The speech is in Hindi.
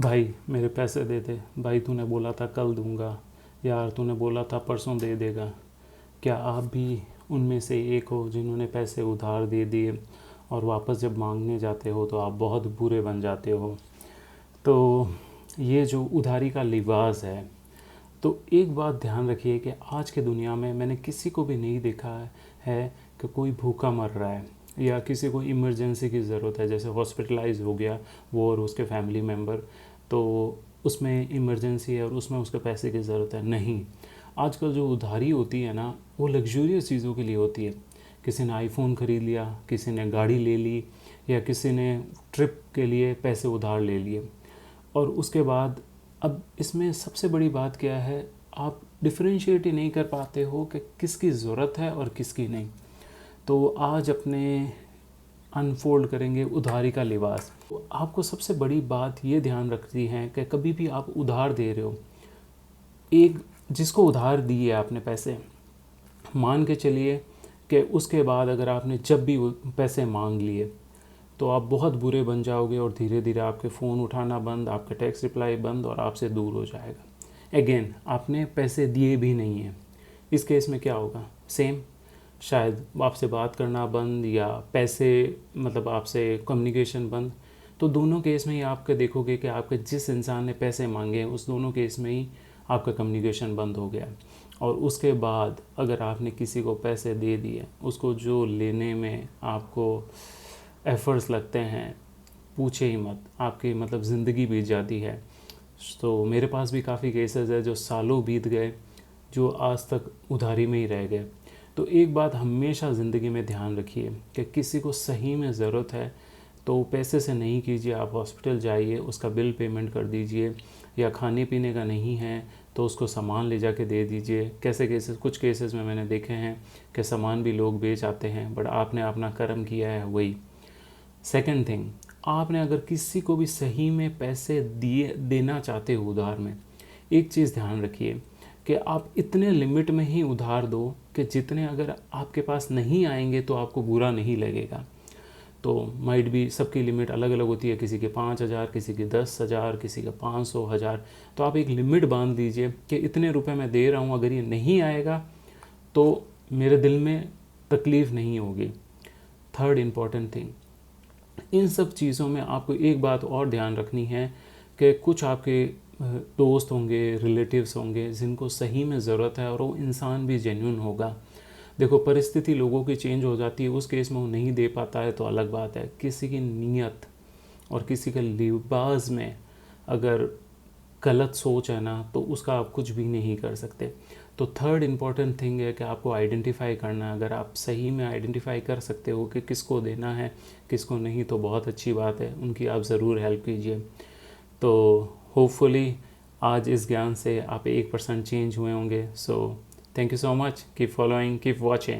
भाई मेरे पैसे दे दे, भाई तूने बोला था कल दूंगा, यार तूने बोला था परसों दे देगा। क्या आप भी उनमें से एक हो जिन्होंने पैसे उधार दे दिए और वापस जब मांगने जाते हो तो आप बहुत बुरे बन जाते हो? तो ये जो उधारी का लिबास है, तो एक बात ध्यान रखिए कि आज के दुनिया में मैंने किसी को भी नहीं देखा है कि कोई भूखा मर रहा है या किसी को इमरजेंसी की ज़रूरत है, जैसे हॉस्पिटलाइज हो गया वो और उसके फैमिली मेम्बर, तो उसमें इमरजेंसी है और उसमें उसके पैसे की ज़रूरत है। नहीं, आजकल जो उधारी होती है ना, वो लग्जूरियस चीज़ों के लिए होती है। किसी ने आईफोन ख़रीद लिया, किसी ने गाड़ी ले ली, या किसी ने ट्रिप के लिए पैसे उधार ले लिए। और उसके बाद अब इसमें सबसे बड़ी बात क्या है, आप डिफ्रेंशिएट ही नहीं कर पाते हो कि किसकी ज़रूरत है और किसकी नहीं। तो आज अपने अनफोल्ड करेंगे उधारी का लिबास। तो आपको सबसे बड़ी बात ये ध्यान रखनी है कि कभी भी आप उधार दे रहे हो, एक जिसको उधार दिए आपने पैसे, मान के चलिए कि उसके बाद अगर आपने जब भी पैसे मांग लिए तो आप बहुत बुरे बन जाओगे और धीरे धीरे आपके फ़ोन उठाना बंद, आपके टेक्स्ट रिप्लाई बंद और आपसे दूर हो जाएगा। अगेन आपने पैसे दिए भी नहीं हैं। इस केस में क्या होगा? सेम, शायद आपसे बात करना बंद या पैसे मतलब आपसे कम्युनिकेशन बंद। तो दोनों केस में ही आपके देखोगे कि आपके जिस इंसान ने पैसे मांगे हैं उस दोनों केस में ही आपका कम्युनिकेशन बंद हो गया। और उसके बाद अगर आपने किसी को पैसे दे दिए, उसको जो लेने में आपको एफ़र्ट्स लगते हैं, पूछे ही मत, आपकी मतलब ज़िंदगी बीत जाती है। तो मेरे पास भी काफ़ी केसेस है जो सालों बीत गए, जो आज तक उधारी में ही रह गए। तो एक बात हमेशा ज़िंदगी में ध्यान रखिए कि किसी को सही में ज़रूरत है तो पैसे से नहीं कीजिए, आप हॉस्पिटल जाइए, उसका बिल पेमेंट कर दीजिए। या खाने पीने का नहीं है तो उसको सामान ले जाके दे दीजिए। कैसे केसेस, कुछ केसेस में मैंने देखे हैं कि सामान भी लोग बेच आते हैं, बट आपने अपना कर्म किया है वही। सेकंड थिंग, आपने अगर किसी को भी सही में पैसे दिए देना चाहते हो उधार में, एक चीज़ ध्यान रखिए कि आप इतने लिमिट में ही उधार दो कि जितने अगर आपके पास नहीं आएंगे तो आपको बुरा नहीं लगेगा। तो माइट भी सबकी लिमिट अलग अलग होती है, किसी के 5,000, किसी के 10,000, किसी का 500, 1000। तो आप एक लिमिट बांध दीजिए कि इतने रुपए मैं दे रहा हूँ, अगर ये नहीं आएगा तो मेरे दिल में तकलीफ़ नहीं होगी। थर्ड इम्पॉर्टेंट थिंग, इन सब चीज़ों में आपको एक बात और ध्यान रखनी है कि कुछ आपके दोस्त होंगे, रिलेटिव्स होंगे जिनको सही में ज़रूरत है और वो इंसान भी जेन्युइन होगा। देखो, परिस्थिति लोगों की चेंज हो जाती है, उस केस में वो नहीं दे पाता है तो अलग बात है। किसी की नीयत और किसी के लिबास में अगर गलत सोच है ना, तो उसका आप कुछ भी नहीं कर सकते। तो थर्ड इम्पॉर्टेंट थिंग है कि आपको आइडेंटिफाई करना है। अगर आप सही में आइडेंटिफाई कर सकते हो कि किसको देना है किसको नहीं, तो बहुत अच्छी बात है, उनकी आप ज़रूर हेल्प कीजिए। तो होपफुली आज इस ज्ञान से आप 1% चेंज हुए होंगे। So thank you so much, keep following, keep watching.